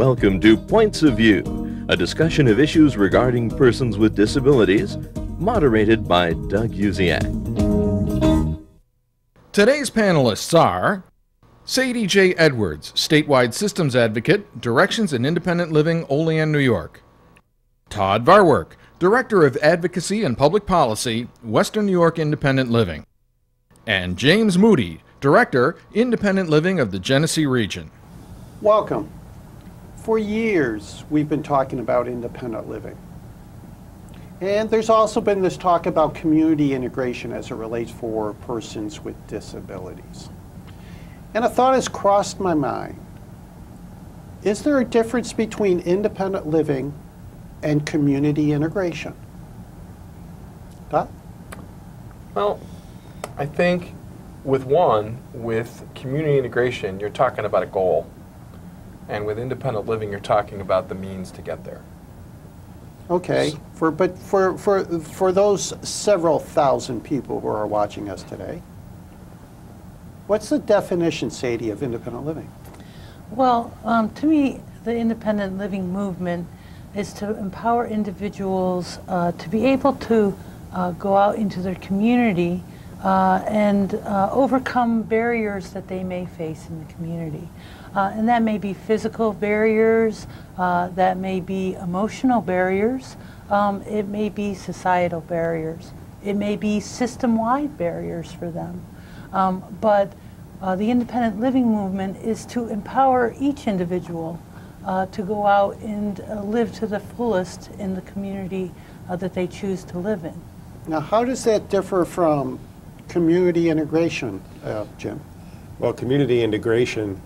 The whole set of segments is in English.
Welcome to Points of View, a discussion of issues regarding persons with disabilities, moderated by Doug Usiak. Today's panelists are Sadie J. Edwards, Statewide Systems Advocate, Directions in Independent Living, Olean, New York. Todd Vaarwerk, Director of Advocacy and Public Policy, Western New York Independent Living. And James Moody, Director, Independent Living of the Genesee region. Welcome. For years, we've been talking about independent living. And there's also been this talk about community integration as it relates for persons with disabilities. And a thought has crossed my mind. Is there a difference between independent living and community integration? Todd? Well, I think with community integration, you're talking about a goal. And with independent living, you're talking about the means to get there. Okay, but for those several thousand people who are watching us today, what's the definition, Sadie, of independent living? Well, to me, the independent living movement is to empower individuals to be able to go out into their community and overcome barriers that they may face in the community. And that may be physical barriers, that may be emotional barriers, it may be societal barriers, it may be system-wide barriers for them. But the independent living movement is to empower each individual to go out and live to the fullest in the community that they choose to live in. Now, how does that differ from community integration, Jim? Well, community integration,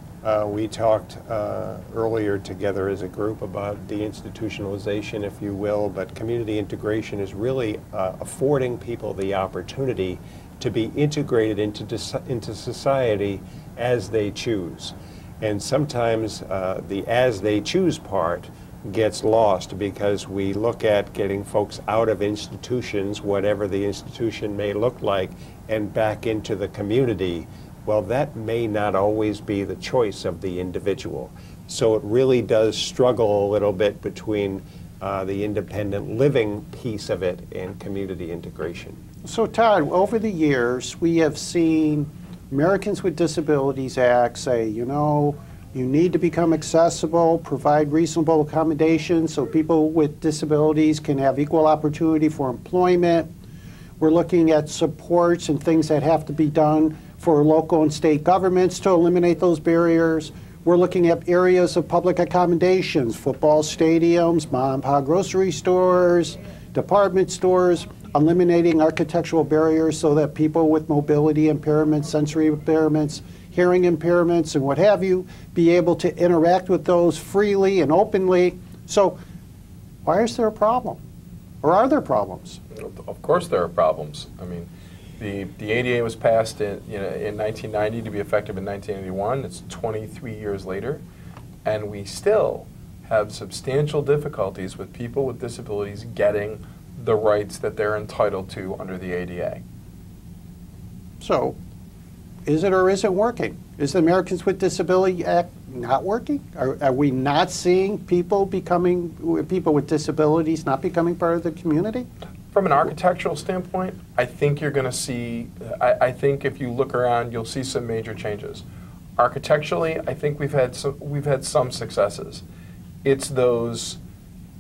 we talked earlier together as a group about deinstitutionalization, if you will, but community integration is really affording people the opportunity to be integrated into society as they choose. And sometimes the as they choose part gets lost because we look at getting folks out of institutions, whatever the institution may look like, and back into the community. Well, that may not always be the choice of the individual. So it really does struggle a little bit between the independent living piece of it and community integration. So Todd, over the years, we have seen Americans with Disabilities Act say, you know, you need to become accessible, provide reasonable accommodations so people with disabilities can have equal opportunity for employment. We're looking at supports and things that have to be done for local and state governments to eliminate those barriers. We're looking at areas of public accommodations, football stadiums, mom and pop grocery stores, department stores, eliminating architectural barriers so that people with mobility impairments, sensory impairments, hearing impairments, and what have you, be able to interact with those freely and openly. So why is there a problem? Or are there problems? Of course there are problems. I mean, the ADA was passed in 1990 to be effective in 1981. It's 23 years later, and we still have substantial difficulties with people with disabilities getting the rights that they're entitled to under the ADA. So, is it or isn't working? Is the Americans with Disabilities Act not working? Are we not seeing people with disabilities not becoming part of the community? From an architectural standpoint, I think you're going to see, I think if you look around, you'll see some major changes. Architecturally, I think we've had some successes. It's those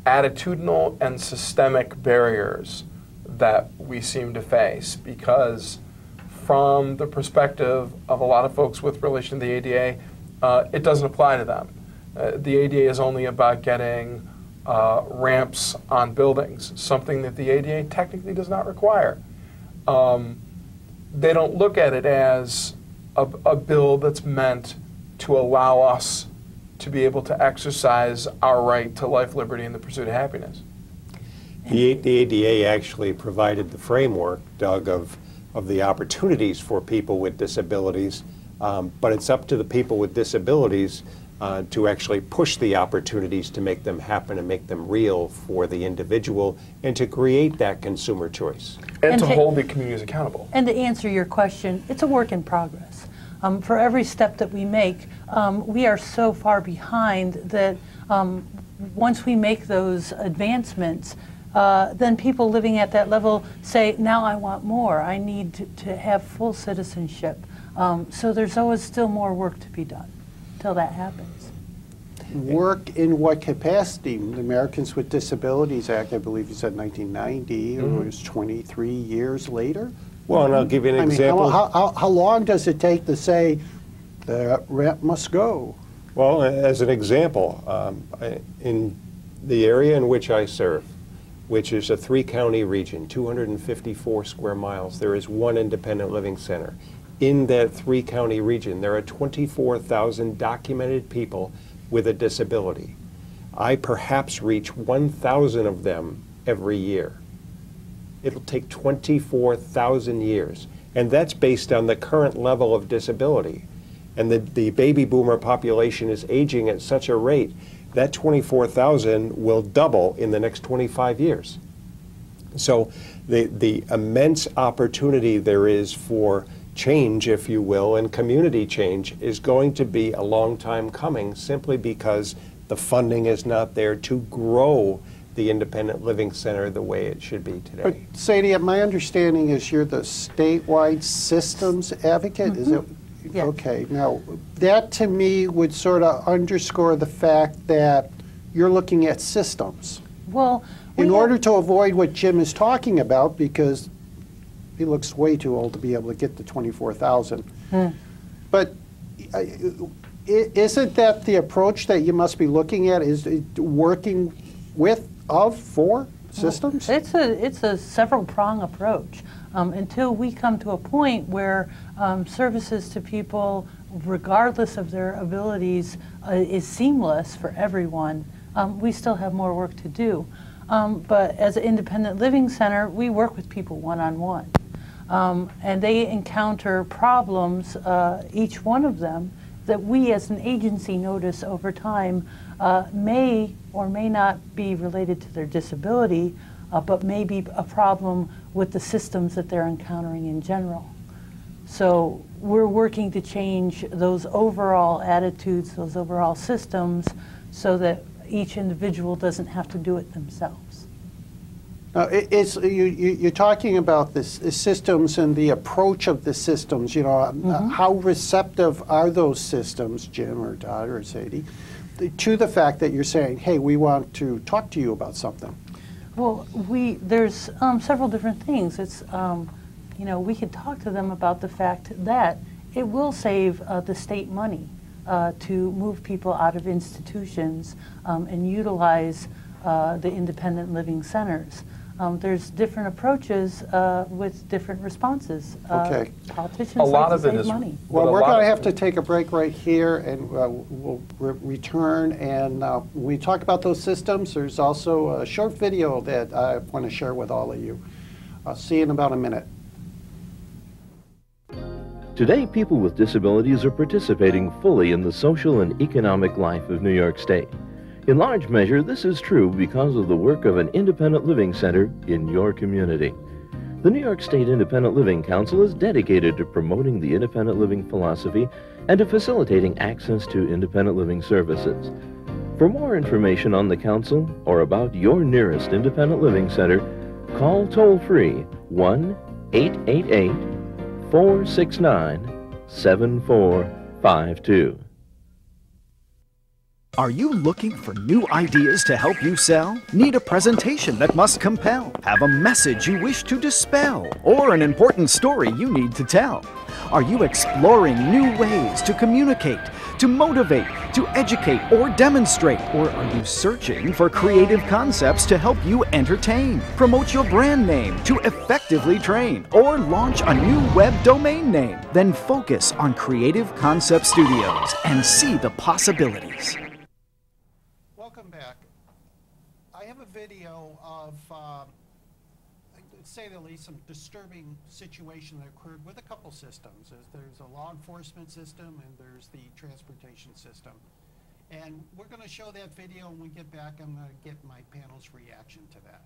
attitudinal and systemic barriers that we seem to face, because from the perspective of a lot of folks with relation to the ADA, it doesn't apply to them. The ADA is only about getting ramps on buildings, something that the ADA technically does not require. They don't look at it as a bill that's meant to allow us to be able to exercise our right to life, liberty, and the pursuit of happiness. The ADA actually provided the framework, Doug, of the opportunities for people with disabilities, but it's up to the people with disabilities to actually push the opportunities to make them happen and make them real for the individual and to create that consumer choice. And to hold the communities accountable. And to answer your question, it's a work in progress. For every step that we make, we are so far behind that once we make those advancements, then people living at that level say, now I want more. I need to have full citizenship. So there's always still more work to be done till that happens. Work in what capacity? The Americans with Disabilities Act, I believe you said 1990, it was 23 years later? Well, and I'll give you an example. How long does it take to say the rent must go? Well, as an example, in the area in which I serve, which is a 3-county region, 254 square miles, there is one independent living center. In that 3-county region, there are 24,000 documented people with a disability. I perhaps reach 1,000 of them every year. It'll take 24,000 years, and that's based on the current level of disability. And the baby boomer population is aging at such a rate that 24,000 will double in the next 25 years. So the immense opportunity there is for change, if you will, and community change is going to be a long time coming, simply because the funding is not there to grow the independent living center the way it should be today. But Sadie, my understanding is you're the statewide systems advocate. Is it? Yeah. Okay. Now, that to me would sort of underscore the fact that you're looking at systems. Well, in order to avoid what Jim is talking about, because he looks way too old to be able to get to 24,000. But isn't that the approach that you must be looking at, is working with, for systems? It's a several-prong approach. Until we come to a point where services to people, regardless of their abilities, is seamless for everyone, we still have more work to do. But as an independent living center, we work with people one-on-one. And they encounter problems, each one of them, that we as an agency notice over time may or may not be related to their disability, but may be a problem with the systems that they're encountering in general. So we're working to change those overall attitudes, those overall systems, so that each individual doesn't have to do it themselves. You're talking about the systems and the approach of the systems. You know, how receptive are those systems, Jim or Todd or Sadie, to the fact that you're saying, hey, we want to talk to you about something? Well, there's several different things. It's, you know, we could talk to them about the fact that it will save the state money to move people out of institutions and utilize the independent living centers. There's different approaches with different responses. Okay. Politicians A lot like of to it save is money. Well, we're going to have to take a break right here, and we'll return. And when we talk about those systems, there's also a short video that I want to share with all of you. I'll see you in about a minute. Today, people with disabilities are participating fully in the social and economic life of New York State. In large measure, this is true because of the work of an independent living center in your community. The New York State Independent Living Council is dedicated to promoting the independent living philosophy and to facilitating access to independent living services. For more information on the council or about your nearest independent living center, call toll-free 1-888-469-7452. Are you looking for new ideas to help you sell? Need a presentation that must compel? Have a message you wish to dispel? Or an important story you need to tell? Are you exploring new ways to communicate, to motivate, to educate, or demonstrate? Or are you searching for creative concepts to help you entertain, promote your brand name, to effectively train, or launch a new web domain name? Then focus on Creative Concept Studios and see the possibilities. Welcome back. I have a video of, to say the least, some disturbing situation that occurred with a couple systems. There's a law enforcement system and there's the transportation system. And we're going to show that video. When we get back, I'm going to get my panel's reaction to that.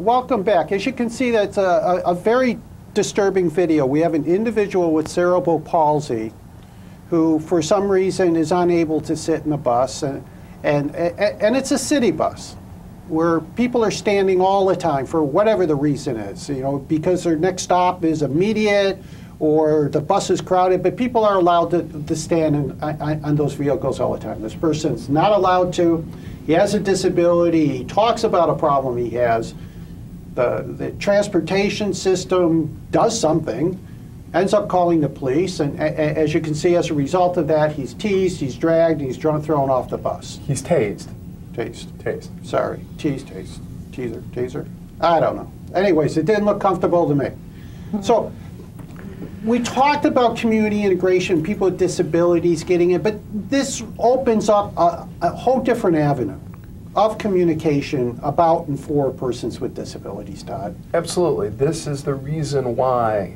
Welcome back. As you can see, that's a very disturbing video. We have an individual with cerebral palsy who, for some reason, is unable to sit in a bus, and it's a city bus where people are standing all the time for whatever the reason is, you know, because their next stop is immediate or the bus is crowded, but people are allowed to stand on those vehicles all the time. This person's not allowed to. He has a disability. He talks about a problem he has. The transportation system does something, ends up calling the police, and as you can see, as a result of that, he's teased, he's dragged, and he's thrown off the bus. He's tased. Tased. Sorry. Taser. I don't know. Anyways, it didn't look comfortable to me. So we talked about community integration, people with disabilities getting it, but this opens up a whole different avenue of communication about and for persons with disabilities, Todd. Absolutely. This is the reason why,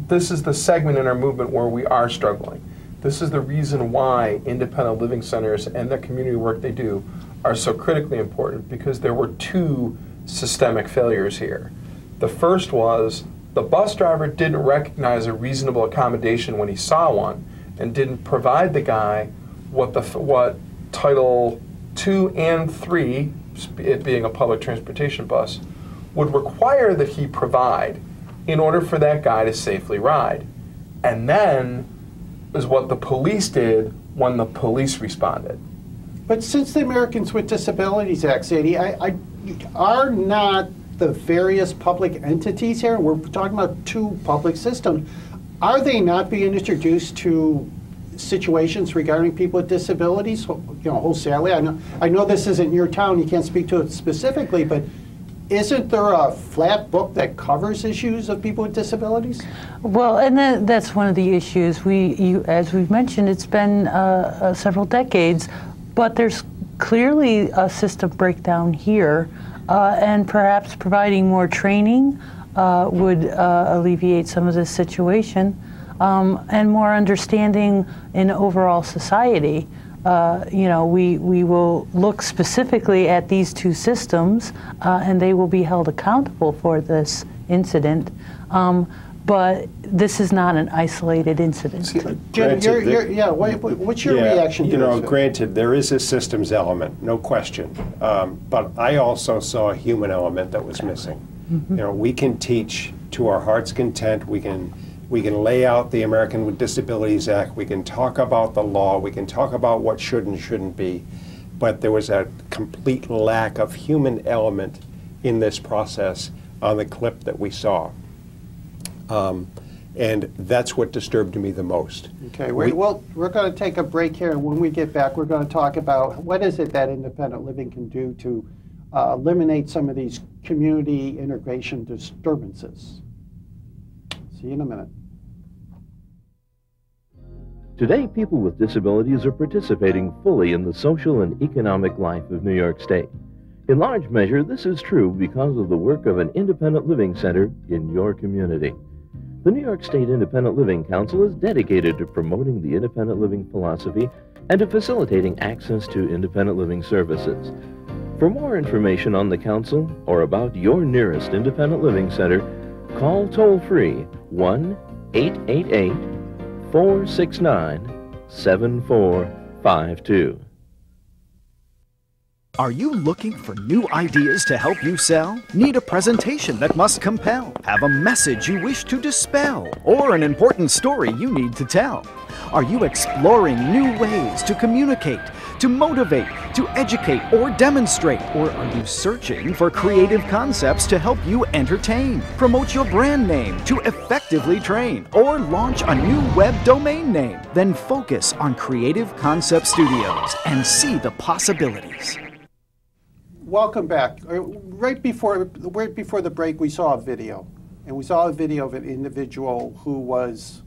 this is the segment in our movement where we are struggling. This is the reason why independent living centers and the community work they do are so critically important, because there were two systemic failures here. The first was the bus driver didn't recognize a reasonable accommodation when he saw one, and didn't provide the guy what Title 2 and 3, it being a public transportation bus, would require that he provide in order for that guy to safely ride. And then is what the police did when the police responded. But since the Americans with Disabilities Act, Sadie, are not the various public entities here, we're talking about two public systems, are they not being introduced to situations regarding people with disabilities, you know, wholesalely? I know this isn't your town, you can't speak to it specifically, but isn't there a flat book that covers issues of people with disabilities? Well, and that's one of the issues. As we've mentioned, it's been several decades, but there's clearly a system breakdown here, and perhaps providing more training would alleviate some of this situation, and more understanding in overall society. You know, we will look specifically at these two systems, and they will be held accountable for this incident. But this is not an isolated incident. Jim, what's your reaction to this? You know, granted, there is a systems element, no question. But I also saw a human element that was missing. Mm-hmm. You know, we can teach to our heart's content. We can lay out the American with Disabilities Act, we can talk about the law, we can talk about what should and shouldn't be, but there was a complete lack of human element in this process on the clip that we saw. And that's what disturbed me the most. Okay, we're going to take a break here, and when we get back, we're going to talk about what is it that independent living can do to eliminate some of these community integration disturbances. See you in a minute. Today, people with disabilities are participating fully in the social and economic life of New York State. In large measure, this is true because of the work of an independent living center in your community. The New York State Independent Living Council is dedicated to promoting the independent living philosophy and to facilitating access to independent living services. For more information on the council or about your nearest independent living center, call toll-free 1-888-469-7452. Are you looking for new ideas to help you sell? Need a presentation that must compel? Have a message you wish to dispel? Or an important story you need to tell? Are you exploring new ways to communicate, to motivate, to educate, or demonstrate? Or are you searching for creative concepts to help you entertain, promote your brand name, to effectively train, or launch a new web domain name? Then focus on Creative Concept Studios and see the possibilities. Welcome back. Right before the break, we saw a video. And we saw a video of an individual who was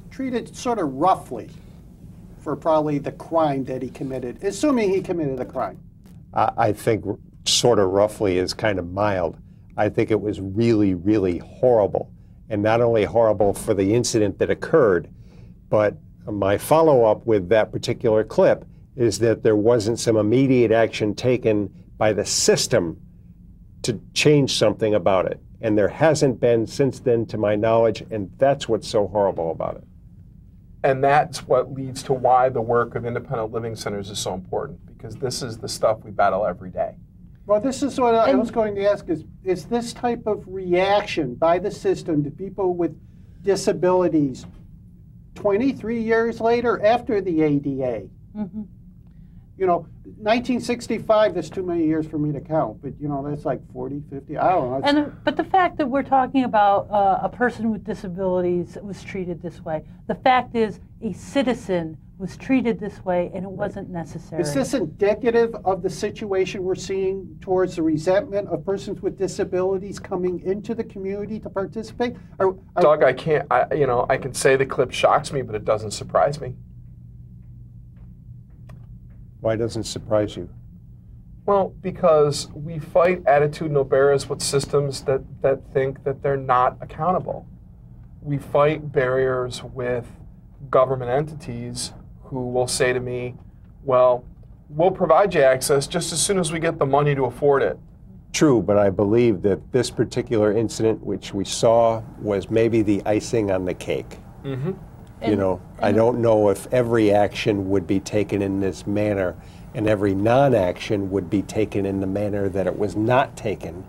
treated sort of roughly for probably the crime that he committed, assuming he committed a crime. I think sort of roughly is kind of mild. I think it was really, really horrible. And not only horrible for the incident that occurred, but my follow-up with that particular clip is that there wasn't some immediate action taken by the system to change something about it. And there hasn't been since then, to my knowledge, and that's what's so horrible about it. And that's what leads to why the work of independent living centers is so important, because this is the stuff we battle every day. Well, this is what I was going to ask, is this type of reaction by the system to people with disabilities 23 years later after the ADA? Mm-hmm. You know, 1965, that's too many years for me to count, but, you know, that's like 40, 50, I don't know. But the fact that we're talking about a person with disabilities was treated this way, the fact is a citizen was treated this way and it wasn't necessary. Is this indicative of the situation we're seeing towards the resentment of persons with disabilities coming into the community to participate? Doug, I can say the clip shocks me, but it doesn't surprise me. Why doesn't it surprise you? Well, because we fight attitudinal barriers with systems that think that they're not accountable. We fight barriers with government entities who will say to me, well, we'll provide you access just as soon as we get the money to afford it. True, but I believe that this particular incident, which we saw, was maybe the icing on the cake. Mm-hmm. You know, I don't know if every action would be taken in this manner and every non-action would be taken in the manner that it was not taken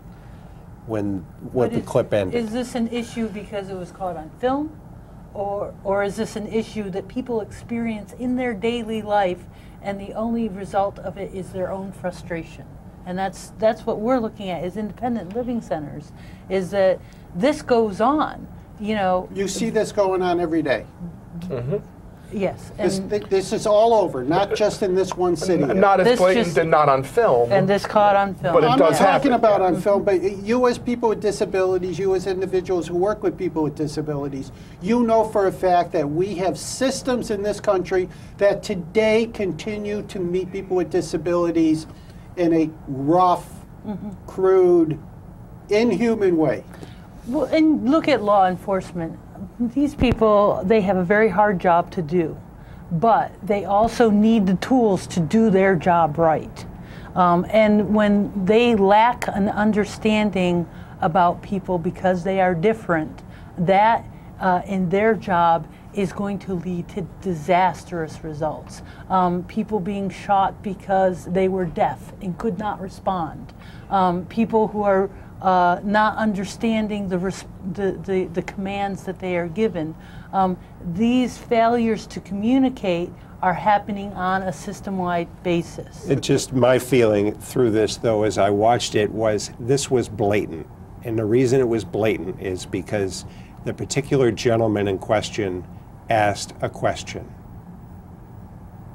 when the clip ended. Is this an issue because it was caught on film? Or is this an issue that people experience in their daily life and the only result of it is their own frustration? And that's what we're looking at as independent living centers, is that this goes on, you know. You see this going on every day. Mm-hmm. Yes. This is all over, not just in this one city. Not as blatant and not on film. And this caught on film. But it does happen. I'm not talking about on film, but you as people with disabilities, you as individuals who work with people with disabilities, you know for a fact that we have systems in this country that today continue to meet people with disabilities in a rough, crude, inhuman way. Well, and look at law enforcement. These people, they have a very hard job to do, but they also need the tools to do their job right. And when they lack an understanding about people because they are different, that in their job is going to lead to disastrous results. People being shot because they were deaf and could not respond. People who are not understanding the commands that they are given. These failures to communicate are happening on a system-wide basis. It just, my feeling through this, though, as I watched it, was this was blatant. And the reason it was blatant is because the particular gentleman in question asked a question.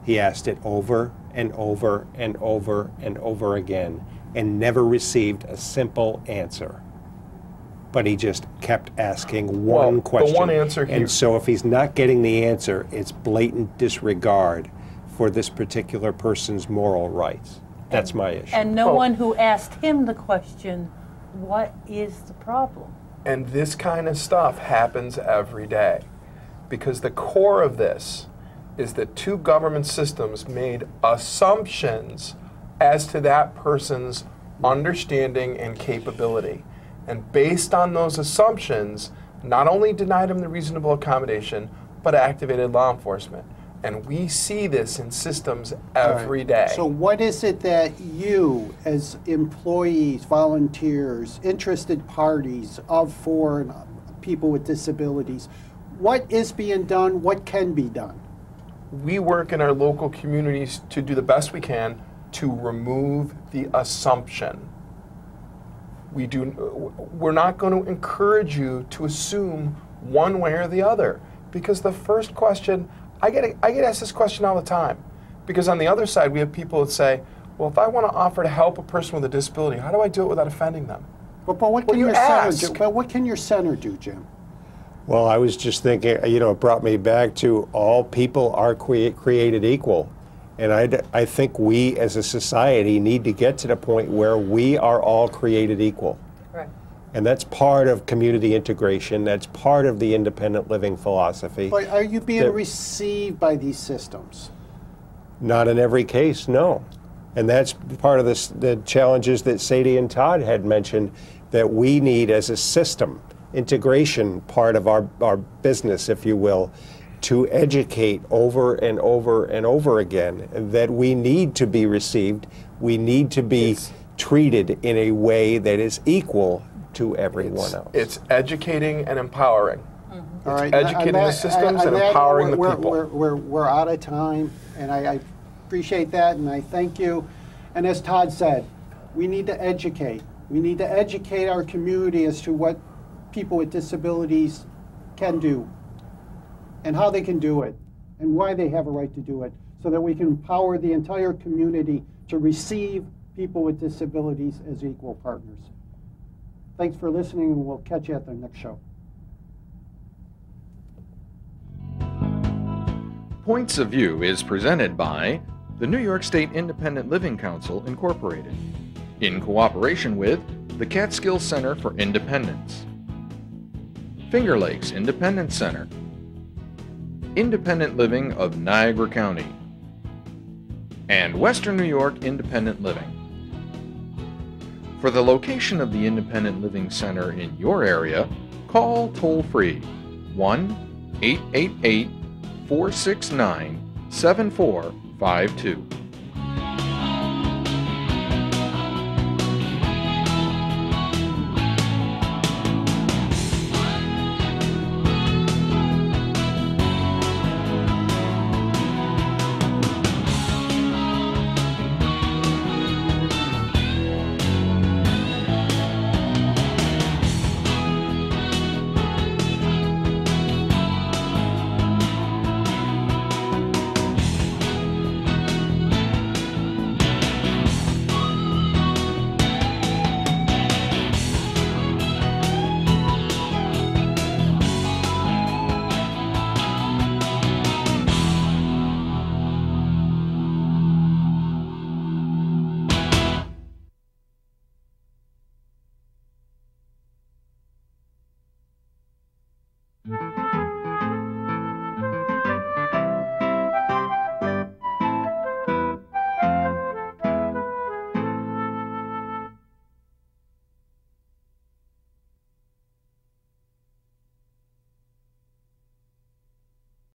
He asked it over and over and over and over again, and never received a simple answer. But he just kept asking one question. The one answer here. And so if he's not getting the answer, it's blatant disregard for this particular person's moral rights. That's my issue. And no one who asked him the question, what is the problem? And this kind of stuff happens every day. Because the core of this is that two government systems made assumptions as to that person's understanding and capability. And based on those assumptions, not only denied him the reasonable accommodation, but activated law enforcement. And we see this in systems every day. So what is it that you, as employees, volunteers, interested parties of for people with disabilities, what is being done, what can be done? We work in our local communities to do the best we can to remove the assumption. We're not going to encourage you to assume one way or the other, because the first question, I get asked this question all the time, because on the other side we have people that say, well, if I want to offer to help a person with a disability, how do I do it without offending them? But what can your center do, Jim? Well, I was just thinking, you know, it brought me back to all people are created equal. And I think we as a society need to get to the point where we are all created equal. Right. And that's part of community integration. That's part of the independent living philosophy. But are you being received by these systems? Not in every case, no. And that's part of the challenges that Sadie and Todd had mentioned that we need as a system, integration part of our business, if you will, to educate over and over and over again that we need to be received, we need to be treated in a way that is equal to everyone else. It's educating and empowering. All right, Educating the systems and empowering the people. We're out of time, and I appreciate that, and I thank you. And as Todd said, we need to educate. We need to educate our community as to what people with disabilities can do, and how they can do it, and why they have a right to do it, so that we can empower the entire community to receive people with disabilities as equal partners. Thanks for listening, and we'll catch you at the next show. Points of View is presented by the New York State Independent Living Council, Incorporated, in cooperation with the Catskills Center for Independence, Fingerlakes Independence Center, Independent Living of Niagara County, and Western New York Independent Living. For the location of the Independent Living Center in your area, call toll-free 1-888-469-7452.